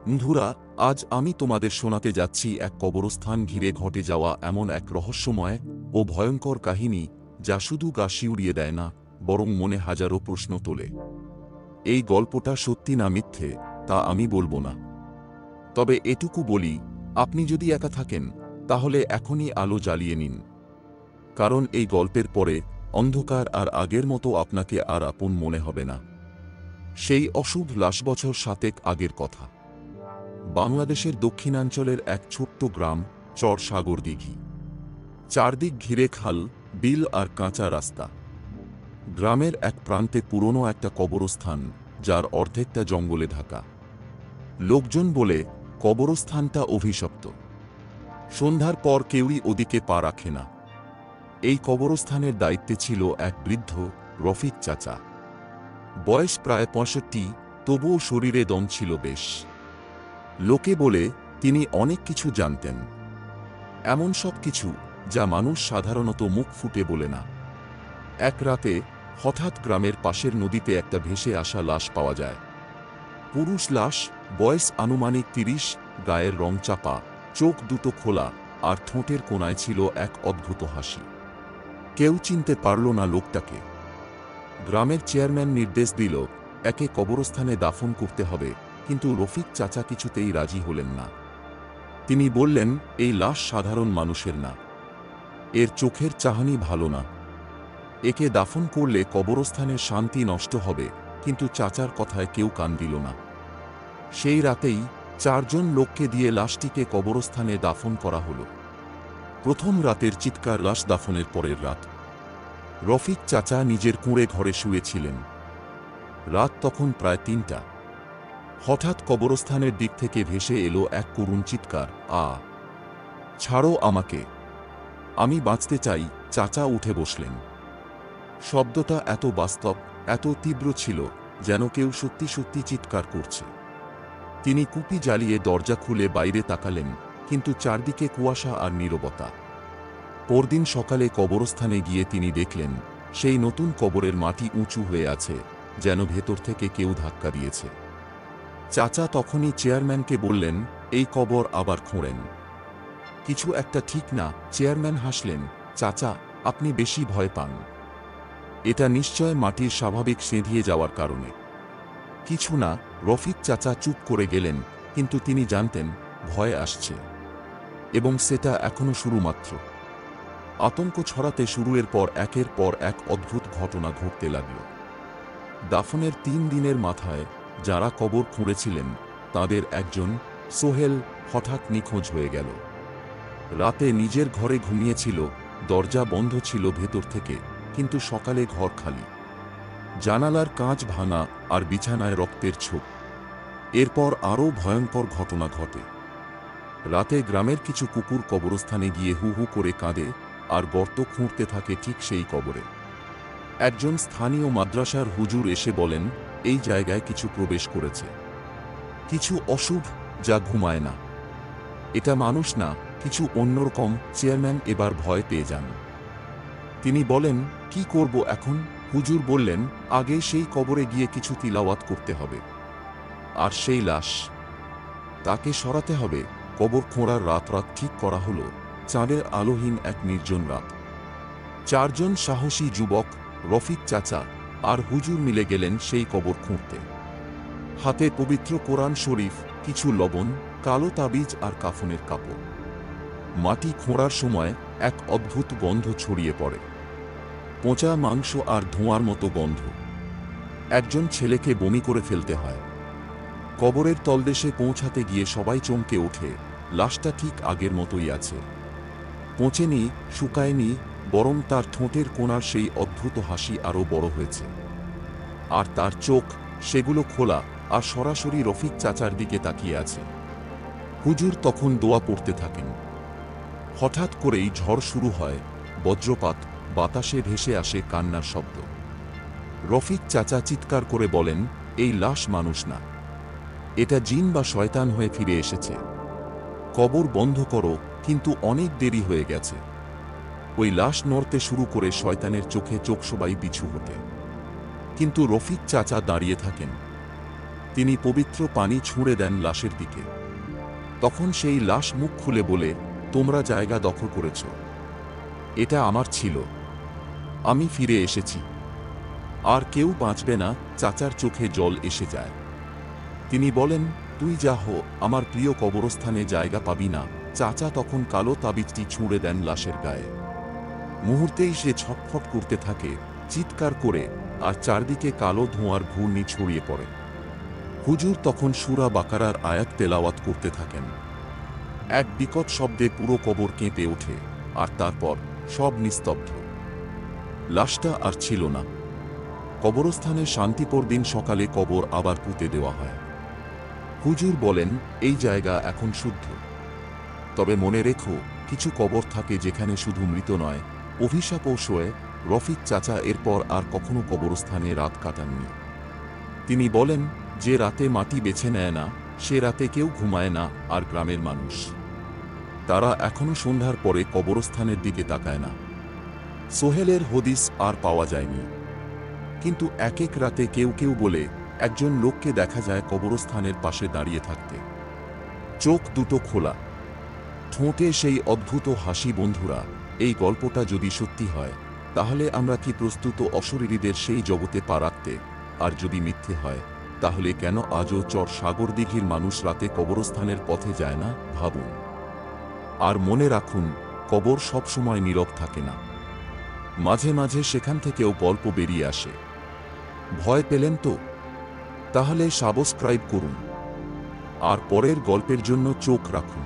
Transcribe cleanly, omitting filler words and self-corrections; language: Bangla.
বন্ধুরা, আজ আমি তোমাদের শোনাতে যাচ্ছি এক কবরস্থান ঘিরে ঘটে যাওয়া এমন এক রহস্যময় ও ভয়ঙ্কর কাহিনী যা শুধু গা শিউরিয়ে দেয় না, বরং মনে হাজারো প্রশ্ন তোলে। এই গল্পটা সত্যি না মিথ্যে তা আমি বলবো না, তবে এটুকু বলি, আপনি যদি একা থাকেন তাহলে এখনই আলো জ্বালিয়ে নিন, কারণ এই গল্পের পরে অন্ধকার আর আগের মতো আপনাকে আর আপন মনে হবে না। সেই অশুভ লাশ বছর 7 আগের কথা। বাংলাদেশের দক্ষিণাঞ্চলের এক ছোট্ট গ্রাম, চর সাগরদিঘি। চারদিক ঘিরে খাল, বিল আর কাঁচা রাস্তা। গ্রামের এক প্রান্তে পুরনো একটা কবরস্থান, যার অর্ধেকটা জঙ্গলে ঢাকা। লোকজন বলে কবরস্থানটা অভিশপ্ত। সন্ধ্যার পর কেউই ওদিকে পা রাখে না। এই কবরস্থানের দায়িত্বে ছিল এক বৃদ্ধ, রফিক চাচা। বয়স প্রায় 65, তবুও শরীরে দম ছিল বেশ। লোকে বলে তিনি অনেক কিছু জানতেন, এমন সব কিছু যা মানুষ সাধারণত মুখ ফুটে বলে না। এক রাতে হঠাৎ গ্রামের পাশের নদীতে একটা ভেসে আসা লাশ পাওয়া যায়। পুরুষ লাশ, বয়স আনুমানিক 30, গায়ের রং চাপা, চোখ দুটো খোলা, আর ঠোঁটের কোণায় ছিল এক অদ্ভুত হাসি। কেউ চিনতে পারল না লোকটাকে। গ্রামের চেয়ারম্যান নির্দেশ দিল একে কবরস্থানে দাফন করতে হবে, কিন্তু রফিক চাচা কিছুতেই রাজি হলেন না। তিনি বললেন, এই লাশ সাধারণ মানুষের না, এর চোখের চাহনি ভালো না, একে দাফন করলে কবরস্থানের শান্তি নষ্ট হবে। কিন্তু চাচার কথায় কেউ কান দিল না। সেই রাতেই 4 জন লোককে দিয়ে লাশটিকে কবরস্থানে দাফন করা হলো। প্রথম রাতের চিৎকার লাশ দাফনের পরের রাত। রফিক চাচা নিজের কুঁড়ে ঘরে শুয়েছিলেন। রাত তখন প্রায় 3টা। হঠাৎ কবরস্থানের দিক থেকে ভেসে এলো এক করুণ চিৎকার, ছাড়ো আমাকে, আমি বাঁচতে চাই। চাচা উঠে বসলেন। শব্দটা এত বাস্তব, এত তীব্র ছিল, যেন কেউ সত্যি সত্যি চিৎকার করছে। তিনি কুপি জ্বালিয়ে দরজা খুলে বাইরে তাকালেন, কিন্তু চারদিকে কুয়াশা আর নীরবতা। পরদিন সকালে কবরস্থানে গিয়ে তিনি দেখলেন সেই নতুন কবরের মাটি উঁচু হয়ে আছে, যেন ভেতর থেকে কেউ ধাক্কা দিয়েছে। চাচা তখনই চেয়ারম্যানকে বললেন, এই কবর আবার খোঁড়েন, কিছু একটা ঠিক না। চেয়ারম্যান হাসলেন, চাচা, আপনি বেশি ভয় পান, এটা নিশ্চয় মাটির স্বাভাবিক সেঁধিয়ে যাওয়ার কারণে। কিছু না। রফিক চাচা চুপ করে গেলেন, কিন্তু তিনি জানতেন ভয় আসছে, এবং সেটা এখনো শুরু মাত্র। আতঙ্ক ছড়াতে শুরুর পর একের পর এক অদ্ভুত ঘটনা ঘটতে লাগল। দাফনের 3 দিনের মাথায় যারা কবর খুঁড়েছিলেন তাদের একজন, সোহেল, হঠাৎ নিখোঁজ হয়ে গেল। রাতে নিজের ঘরে ঘুমিয়েছিল, দরজা বন্ধ ছিল ভেতর থেকে, কিন্তু সকালে ঘর খালি, জানালার কাঁচ ভাঙা আর বিছানায় রক্তের ছোপ। এরপর আরও ভয়ঙ্কর ঘটনা ঘটে। রাতে গ্রামের কিছু কুকুর কবরস্থানে গিয়ে হু হু করে কাঁদে, আর গর্ত খুঁড়তে থাকে ঠিক সেই কবরে। একজন স্থানীয় মাদ্রাসার হুজুর এসে বলেন, এই জায়গায় কিছু প্রবেশ করেছে, কিছু অশুভ যা ঘুমায় না। এটা মানুষ না, কিছু অন্যরকম। চেয়ারম্যান এবার ভয় পেয়ে যান। তিনি বলেন, কি করব এখন? হুজুর বললেন, আগে সেই কবরে গিয়ে কিছু তিলাওয়াত করতে হবে, আর সেই লাশ, তাকে সরাতে হবে। কবর খোঁড়ার রাত ঠিক করা হলো, চাঁদের আলোহীন এক নির্জন রাত। 4 জন সাহসী যুবক, রফিক চাচা আর হুজুর মিলে গেলেন সেই কবর খুঁড়তে। হাতে পবিত্র কোরআন শরীফ, কিছু লবণ, কালো তাবিজ আর কাফনের কাপড়। মাটি খোঁড়ার সময় এক অদ্ভুত গন্ধ ছড়িয়ে পড়ে, পচা মাংস আর ধোঁয়ার মতো গন্ধ। একজন ছেলেকে বমি করে ফেলতে হয়। কবরের তলদেশে পৌঁছাতে গিয়ে সবাই চমকে ওঠে, লাশটা ঠিক আগের মতোই আছে, পচেনি, শুকায়নি, বরং তার ঠোঁটের কোণার সেই অদ্ভুত হাসি আরও বড় হয়েছে। আর তার চোখ, সেগুলো খোলা আর সরাসরি রফিক চাচার দিকে তাকিয়ে আছে। হুজুর তখন দোয়া পড়তে থাকেন। হঠাৎ করেই ঝড় শুরু হয়, বজ্রপাত, বাতাসে ভেসে আসে কান্নার শব্দ। রফিক চাচা চিৎকার করে বলেন, এই লাশ মানুষ না, এটা জিন বা শয়তান হয়ে ফিরে এসেছে। কবর বন্ধ করো। কিন্তু অনেক দেরি হয়ে গেছে। ওই লাশ নড়তে শুরু করে শয়তানের চোখে চোখ সবাই পিছু হতে। কিন্তু রফিক চাচা দাঁড়িয়ে থাকেন। তিনি পবিত্র পানি ছুঁড়ে দেন লাশের দিকে। তখন সেই লাশ মুখ খুলে বলে, তোমরা জায়গা দখল করেছ, এটা আমার ছিল, আমি ফিরে এসেছি, আর কেউ বাঁচবে না। চাচার চোখে জল এসে যায়। তিনি বলেন, তুই যা হো, আমার প্রিয় কবরস্থানে জায়গা পাবি না। চাচা তখন কালো তাবিজটি ছুঁড়ে দেন লাশের গায়ে। মুহূর্তেই সে ছটফট করতে থাকে, চিৎকার করে, আর চারদিকে কালো ধোঁয়ার ঘূর্ণি ছড়িয়ে পড়ে। হুজুর তখন সূরা বাকারার আয়াত তেলাওয়াত করতে থাকেন। এক বিকট শব্দে পুরো কবর কেঁপে ওঠে, আর তারপর সব নিস্তব্ধ। লাশটা আর ছিল না। কবরস্থানে শান্তিপর দিন সকালে কবর আবার পুঁতে দেওয়া হয়। হুজুর বলেন, এই জায়গা এখন শুদ্ধ। তবে মনে রেখো, কিছু কবর থাকে যেখানে শুধু মৃত নয়, অভিশাপও শোয়। রফিক চাচা এরপর আর কখনো কবরস্থানে রাত কাটাননি। তিনি বলেন, যে রাতে মাটি বেছে নেয় না, সে রাতে কেউ ঘুমায় না। আর গ্রামের মানুষ, তারা এখনো সন্ধ্যার পরে কবরস্থানের দিকে তাকায় না। সোহেলের হদিস আর পাওয়া যায়নি, কিন্তু এক এক রাতে কেউ কেউ বলে একজন লোককে দেখা যায় কবরস্থানের পাশে দাঁড়িয়ে থাকতে, চোখ দুটো খোলা, ঠোঁটে সেই অদ্ভুত হাসি। বন্ধুরা, এই গল্পটা যদি সত্যি হয়, তাহলে আমরা কি প্রস্তুত অশরীরীদের সেই জগতে পা রাখতে? আর যদি মিথ্যে হয়, তাহলে কেন আজও চর সাগরদিঘির মানুষ রাতে কবরস্থানের পথে যায় না? ভাবুন। আর মনে রাখুন, কবর সবসময় নীরব থাকে না, মাঝে মাঝে সেখান থেকেও গল্প বেরিয়ে আসে। ভয় পেলেন তো? তাহলে সাবস্ক্রাইব করুন, আর পরের গল্পের জন্য চোখ রাখুন।